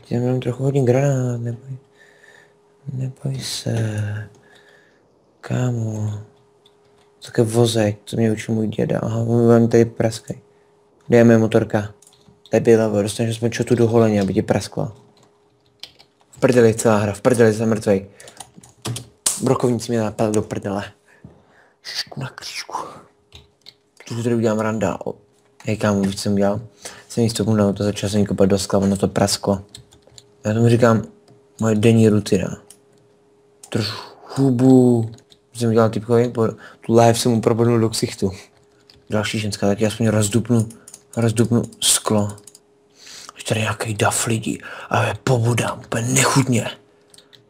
Jsem jenom trochu hodně granát, neboj se. Kámo. Také vozek, co mě učil můj děda. Aha, vám tady praskaj. Kde je moje motorka? Debila, dostaneš aspoň čotu do holení, aby ti praskla. V prdeli celá hra, v prdeli jsem mrtvej. Brokovníci mě napadl do prdele. Šišku na křížku. Tu tady udělám randa. Hej kámo, víš co jsem udělal? Jsem jí stopnul na auto, začal jsem jí kopat do skla, ono to prasklo. Já tomu říkám moje denní rutina. Trošku hubu. Jsem udělal typkový, tu live jsem mu probodnul do ksichtu. Další ženská, tak já aspoň rozdupnu sklo. Ještě tady nějaký dav lidí a já pobudám úplně nechutně.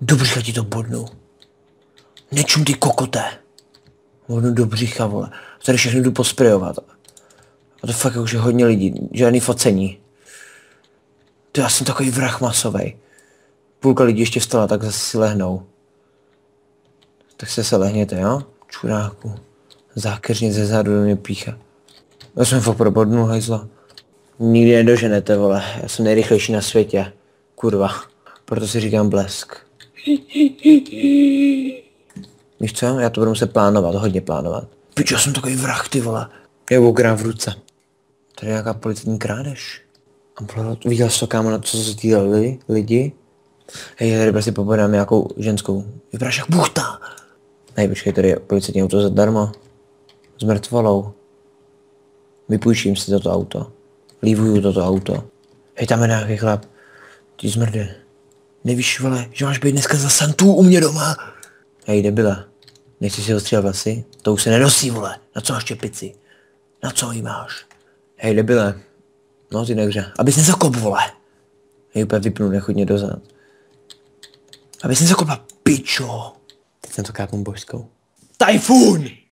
Do břicha ti to bodnu. Nečum ty kokote. Bodnu do břicha, vole. Tady všechno jdu posprejovat. A to fakt už je hodně lidí, žádný focení. To já jsem takový vrah masovej. Půlka lidí ještě vstala, tak zase si lehnou. Tak se lehněte, jo? Čuráku. Zákeřně ze zádu do mě pícha. Já jsem fakt probodnul, hajzla. Nikdy nedoženete, vole. Já jsem nejrychlejší na světě. Kurva. Proto si říkám blesk. Víš co? Já to budu muset plánovat, hodně plánovat. Pič, já jsem takový vrah, ty vole. Já budu grát v ruce. Tady je nějaká policejní krádež. A viděl jsi to, kámo, na co se sdíleli lidi? Hej, tady prostě pobodám nějakou ženskou. Vypadáš jak buchta. Hej, počkej, tady je policejní auto zadarmo. S mrtvolou. Vypůjčím si toto auto. Lívuju toto auto. Hej, tam je nějaký chlap. Ty zmrde. Nevíš, vole, že máš být dneska za Santu u mě doma? Hej, debile. Nechci si ostříhat vlasy? To už se nenosí, vole. Na co máš čepici? Na co jí máš? Hej, debile. No, ty nehře. Abys nezakop, vole. Hej, úplně vypnu nechutně dozad. Abys nezakopla, pičo. Teď jsem to kápnu božskou. Tajfun!